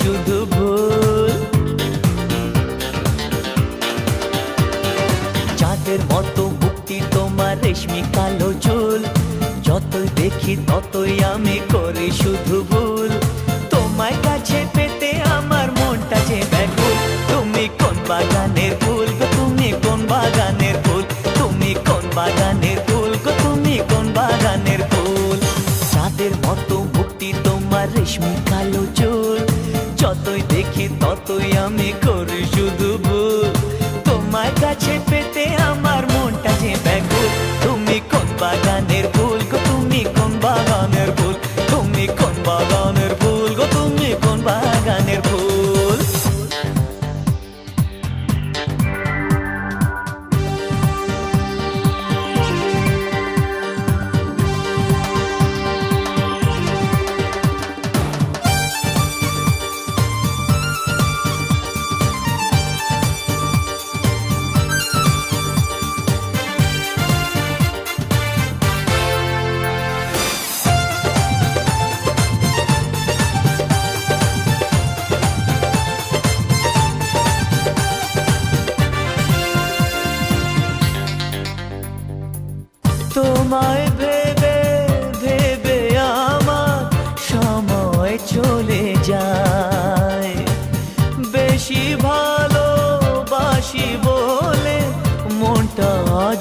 শুধু ভুল। চাঁদের মতো মুক্তি তোমার রেশমি কালো চুল, যতই দেখি ততই আমি করি শুধু ভুল। তোমায় কাছে পেতে আমার মনটা যে ব্যাকুল। তুমি কোন বাগানের ফুল গো, তুমি কোন বাগানের ফুল, তুমি কোন বাগানের ফুল গো, তুমি কোন বাগানের ফুল। চাঁদের মতো মুক্তি তোমার রেশমি কালো চুল, যতই দেখি ততই আমি করি শুধু ভুল। তোমার কাছে পেতে আমার মনটা যে ব্যাকুল। তুমি কোন বাগানের ফুল গো, তুমি কোন বাগানের ফুল, তুমি কোন বাগানের ফুল গো, তুমি কোন বাগানের ফুল। তোমায় ভেবে ভেবে আমার সময় চলে যায়, বেশি ভালোবাসি বলে মনটা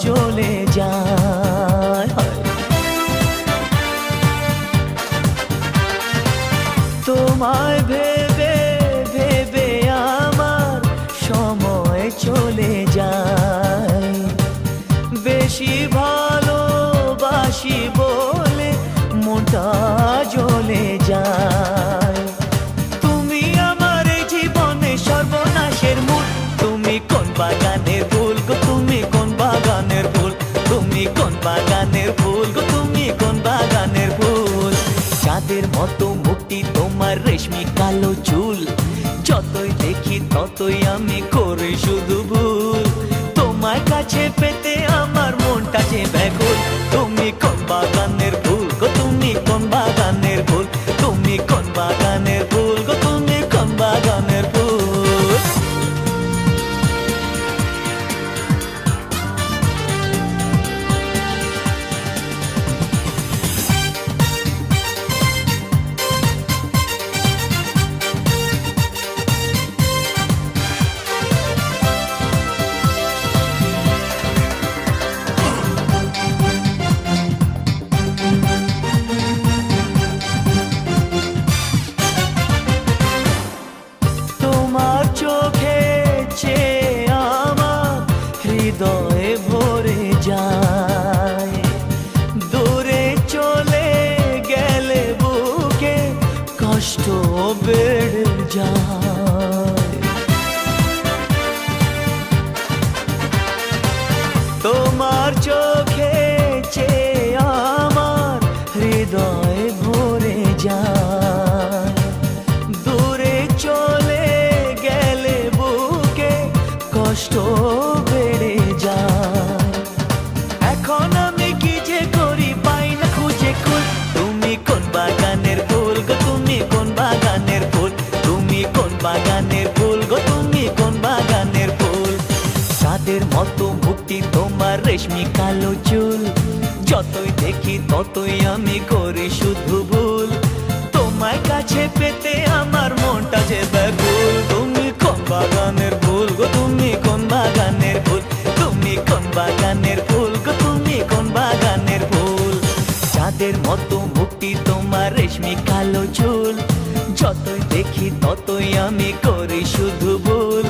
জ্বলে যায়। তোমায় ভেবে ভেবে আমার সময় চলে যায়, বেশি ভালোবাসি বলে মনটা জ্বলে যায়। তুমি আমার জীবনে সর্বনাশের মূল। তুমি কোন বাগানের ফুল গো, তুমি কোন বাগানের ফুল, তুমি কোন বাগানের ফুল গো, তুমি কোন বাগানের ফুল। চাঁদের মতো মুক্তি তোমার রেশমি কালো চুল, যতই দেখি ততই আমি করি শুধু ভুল। তোমার কাছে পেতে আমার মনটা যে ব্যাকুল। তুমি কোন বাগানের ফুল গো, তুমি কোন বাগানের ফুল, তুমি কোন বাগানের ফুল গো, তুমি কোন বাগানের ফুল। তোমার চোখে চেয়ে আমার হৃদয়ে ভরে যায়, দূরে চলে গেলে বুকে কষ্ট বেড়ে যায়। তোমার চোখে চেয়ে আমার হৃদয়ে ভরে যায়, দূরে চলে গেলে বুকে কষ্ট বেড়ে যায়। এখন আমি কি যে করি পাই না খুঁজে খুঁজ। তুমি কোন বাগানের ফুল গো, তুমি কোন বাগানের ফুল, তুমি কোন বাগানের ফুল গো, তুমি কোন বাগানের ফুল। চাঁদের মতো মুক্তি তোমার রেশমি কালো চুল, যতই দেখি ততই আমি করি শুধু ভুল। তোমার কাছে পেতে আমার মনটা যে ব্যাকুল। তুমি কোন বাগানের ফুল গো, তুমি কোন বাগানের ফুল, তুমি কোন বাগানের ফুল গো, তুমি কোন বাগানের ফুল। চাঁদের মতো মুক্তি তোমার রেশমি কালো চুল, যতই দেখি ততই আমি করি শুধু ভুল।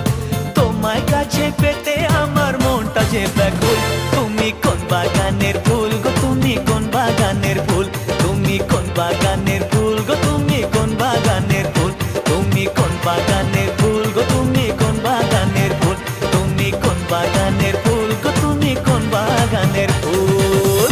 তোমার কাছে পেতে আমার মনটা যে ব্যাকুল। তুমি কোন বাগানের ফুল গো, তুমি কোন বাগানের ফুল, তুমি কোন বাগানের ফুল গো, তুমি কোন বাগানের ফুল, তুমি কোন বাগানের ফুল গো, তুমি কোন বাগানের ফুল, তুমি কোন বাগানের ফুল গো, তুমি কোন বাগানের ফুল।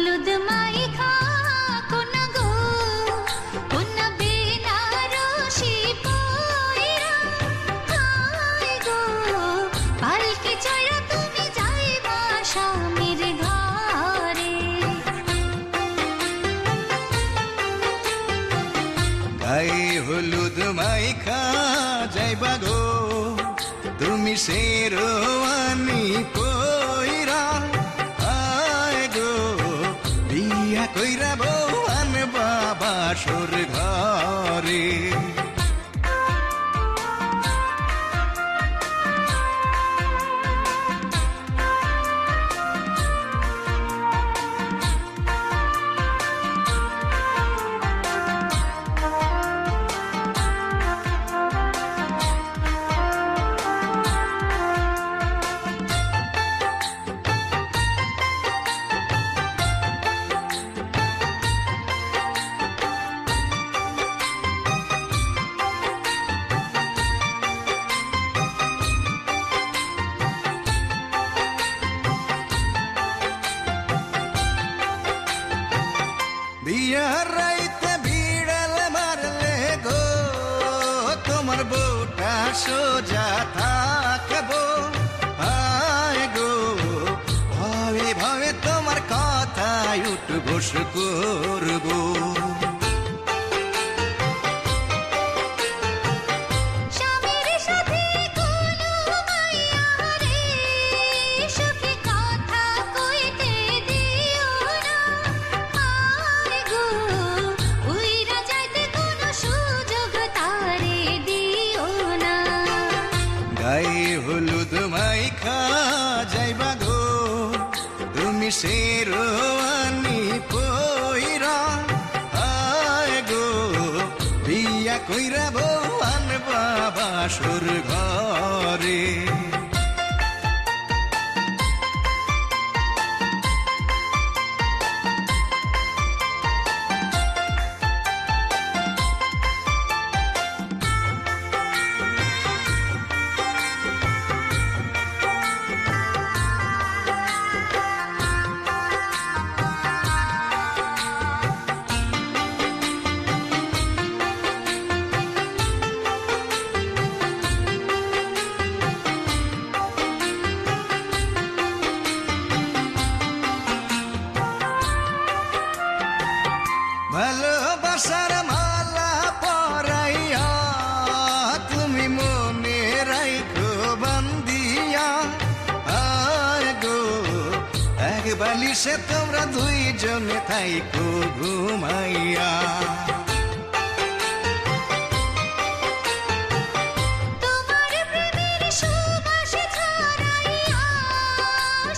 হলুদ মাইখা কোনা গো কোনা বেনারসি পয়রা হায় গো পালকি চড়া তুমি যাইবা স্বামীর ঘরে গায়ে হলুদ মাইখা যাইবা গো তুমি শেরওয়ানি পয়রা আয় গো বিয়া কইরা বউ আনবা বাসর ঘরে বিয়ার রাইতে ভিড়াল মারলে গো তোমার বউটা সোজা থাকবো আয় গো ভাবে ভাবে তোমার কথায় উঠবোস করবো স্বামীর সাথে কোনো মাইয়া রে সুখী কথা কইতে দিও না আয় গো উইরা যাইতে কোনো সুযোগ তারে দিও না গায়ে হলুদ মাইখা যাইবা গো তুমি শেরওয়ানি পয়রা আয় গো বিয়া কইরা বউ আনবা বাসর ঘরে ভালোবাসার মালা পরাইয়া তুমি মনে রাইখো বান্দিয়া আয় গো এক বালিশে তোমরা দুইজনে থাইকো ঘুমাইয়া তোমার প্রেমের সুবাস ছড়াইয়া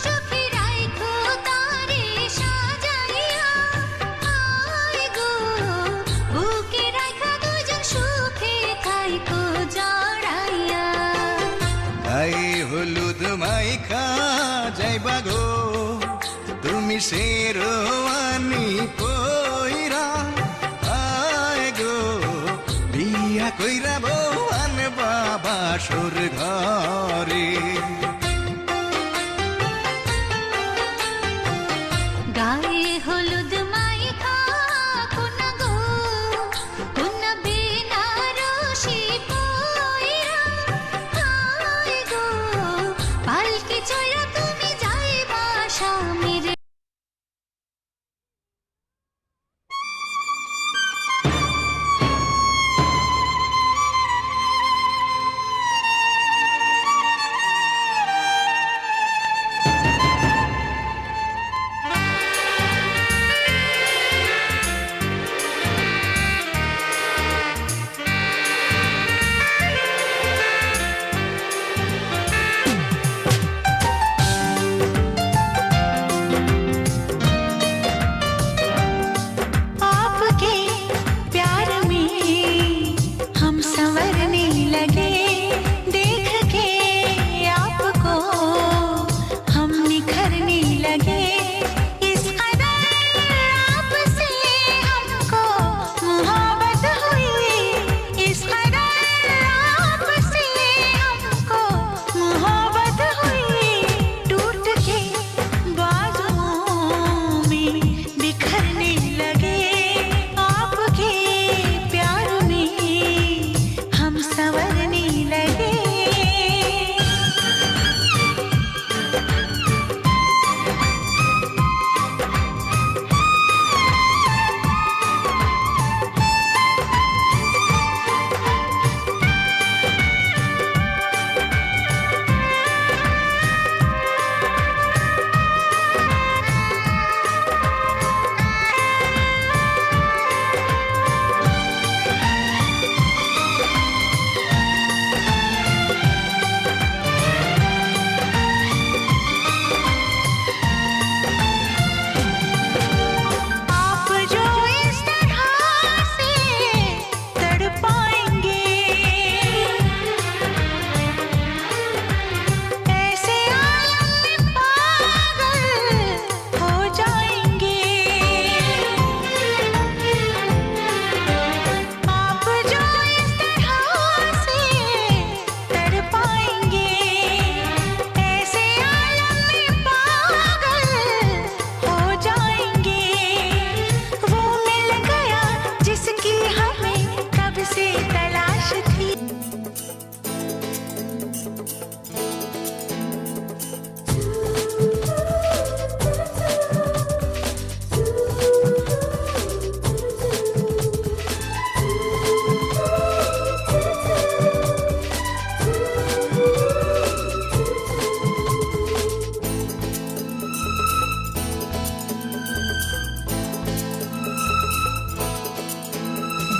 সুখী রাইখো তারে সাজাইয়া আয় গো বুকে রাইখা দুজন সুখে থাইকো জড়াইয়া গায়ে হলুদ মাইখা যাইবা গো তুমি শেরওয়ানি পয়রা আয় গো বিয়া কইরা বউ আনবা বাসর ঘরে গায়ে হলুদ মাইখা কোনা গো কোনা বেনারসি পয়রা হায় গো পালকি চড়া তুমি যাইবা স্বামীর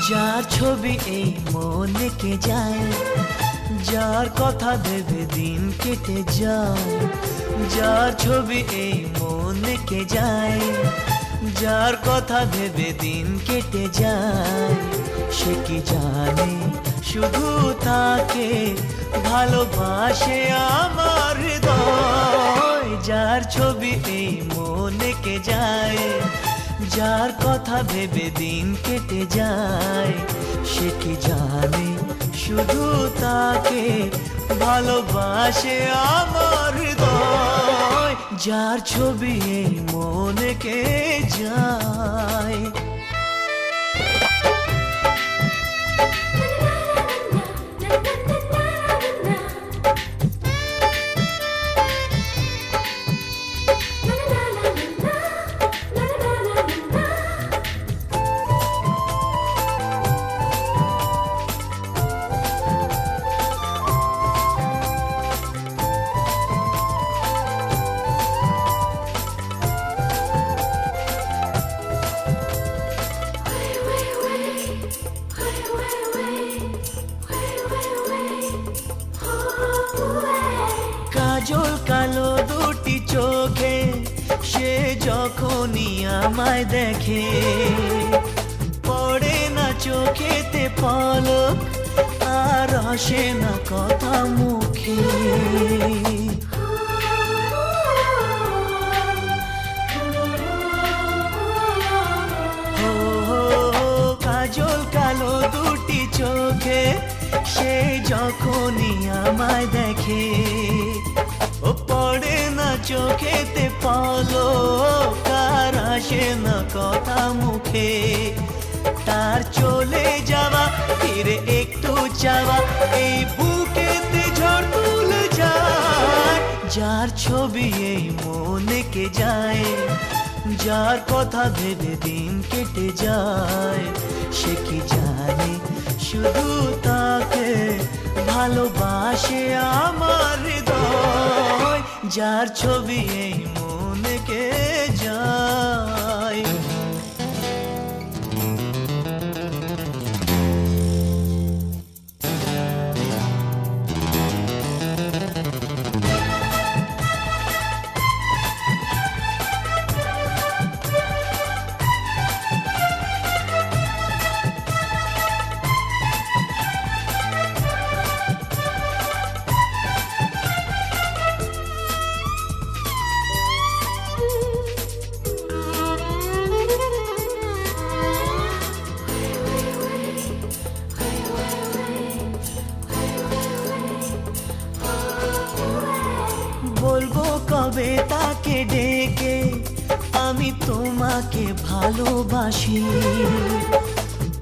যার ছবি এই মনে কে যায়, যার কথা ভেবে দিন কেটে যায়। যার ছবি এই মনে কে যায়, যার কথা ভেবে দিন কেটে যায়। সে কি জানে শুধু তাকে ভালোবাসে আমার হৃদয়। যার ছবি এই মনে কে যায়, যার কথা ভেবে দিন কেটে যায়। সে কি জানে শুধু তাকে ভালোবাসে আমার হৃদয়। যার ছবি এই মনে কে যায়। কাজল কালো দুটি চোখে সে যখনই আমায় দেখে, পড়ে না চোখেতে পলক আর আসে না কথা মুখে। কাজল কালো দুটি চোখে সে যখনই আমায় দেখে, ও পড়ে না চোখেতে পলক আর আসে না কথা মুখে। তার চলে যাওয়া ফিরে একটু চাওয়া এই বুকেতে ঝড় তুলে যায়। যার ছবি এই মনে কে যায়, যার কথা ভেবে দিন কেটে যায়। সে কি জানে শুধু তাকে ভালোবাসে আমার হৃদয়। যার ছবি এই মনে কে যায়। বলবো কবে তাকে ডেকে আমি তোমাকে ভালোবাসি।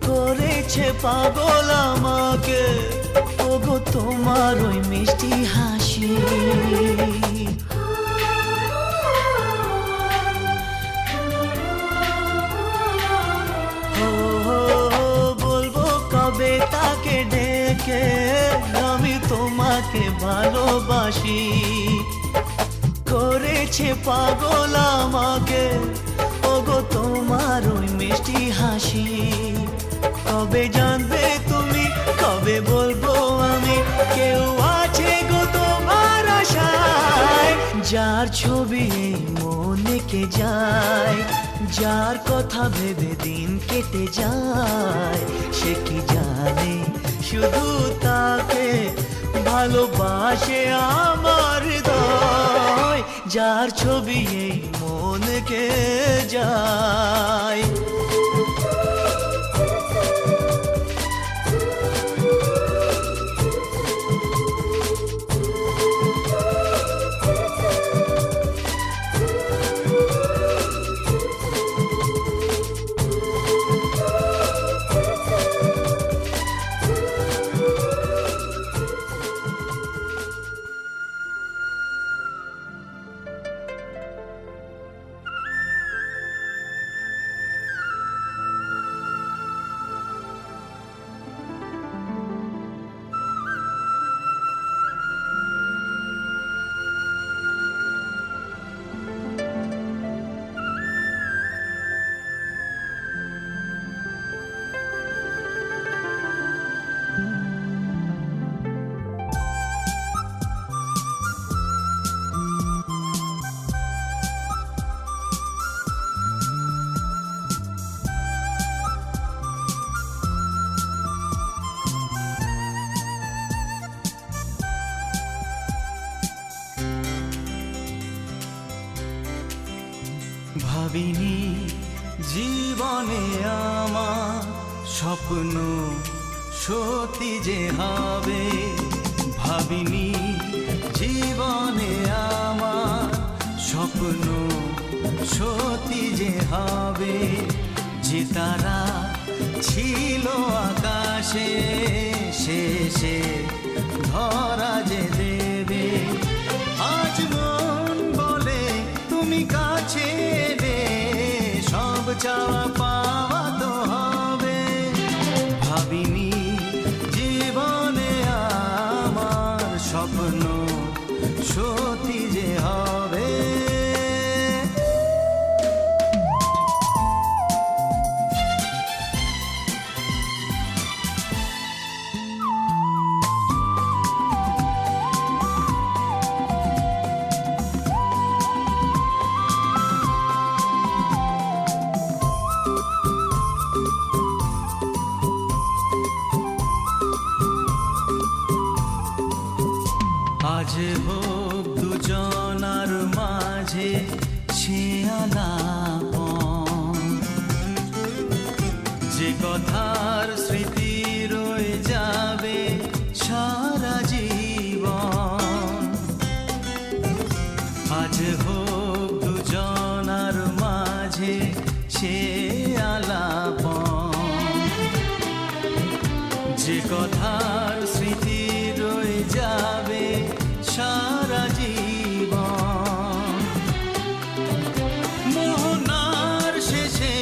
করেছে পাগল আমাকে ওগো তোমার ওই মিষ্টি হাসি। বলবো কবে তাকে ডেকে আমি তোমাকে ভালোবাসি। করেছে পাগল আমাকে ওগো তোমার ওই মিষ্টি হাসি। কবে জানবে তুমি, কবে বলবো আমি, কেউ আছে গো তোমার আশায়। যার ছবি এই মনে কে যায়, যার কথা ভেবে দিন কেটে যায়। সে কি জানে শুধু তাকে ভালোবাসে আমার হৃদয়। যার ছবি এই মনে কে যায়। ভাবিনি জীবনে আমার স্বপ্ন সত্যি যে হবে, ভাবিনি জীবনে আমার স্বপ্ন সত্যি যে হবে, যে তারা ছিল আকাশে শেষে ধরা যে দেবে। আজ মন বলে তুমি কাছে এলে সব চাওয়া পাওয়া তো হবে, ভাবিনি জীবনে আমার স্বপ্ন সত্যি যে হবে। আজ হোক দুজনার মাঝে সে আলাপন, যে কথার স্মৃতি রয়ে যাবে সারা জীবন। আজ হোক দুজনার মাঝে সে আলাপন, যে কথার স্মৃতি রয়ে যাবে সারা জীবন। মোহনার শেষে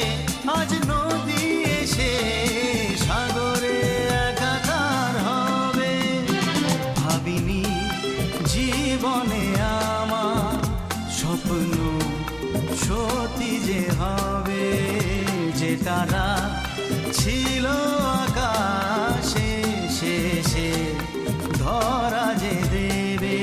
আজ নদী এসে সাগরে একাকার হবে, ভাবিনি জীবনে আমার স্বপ্ন সত্যি যে হবে, যে তারা ছিল আকাশে শেষে ধরা যে দেবে।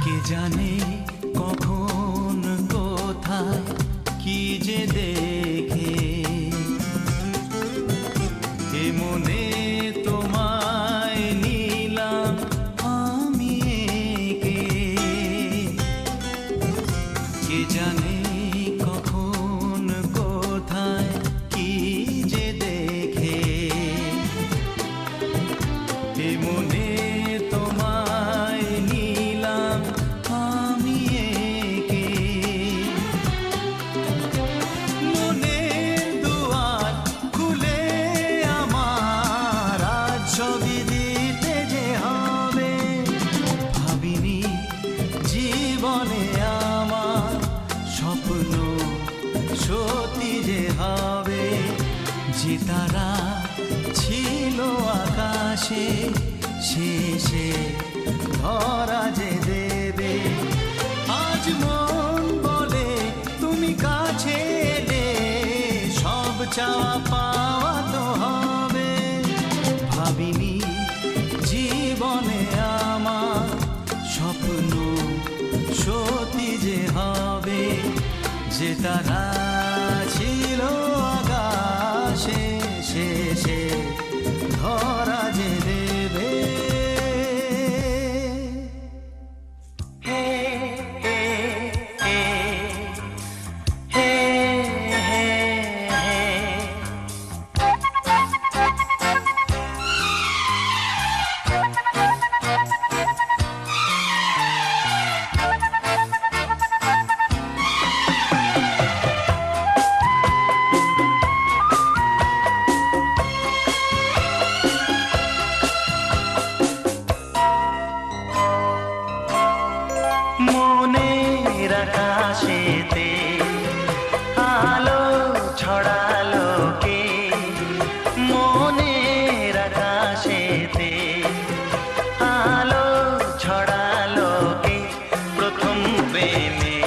কে জানে কখন কোথায় কি যে দেখে, এ মনে তোমায় নিলাম আমি একে। কে জানে কখন কোথায় কি যে দেখে, এ মনে তোমায় নিলাম আমি একে। মনের দুয়ার খুলে আমার আজ ছবি দিতে যে হবে, ভাবিনি জীবনে আমার স্বপ্ন সত্যি যে হবে, যে তারা ছিল আকাশে শেষে ধরা যে দেবে। আজ মন বলে তুমি কাছে এলে সব চাওয়া পাওয়া তো হবে, ভাবিনি জীবনে আমার স্বপ্ন সত্যি যে হবে, যে তারা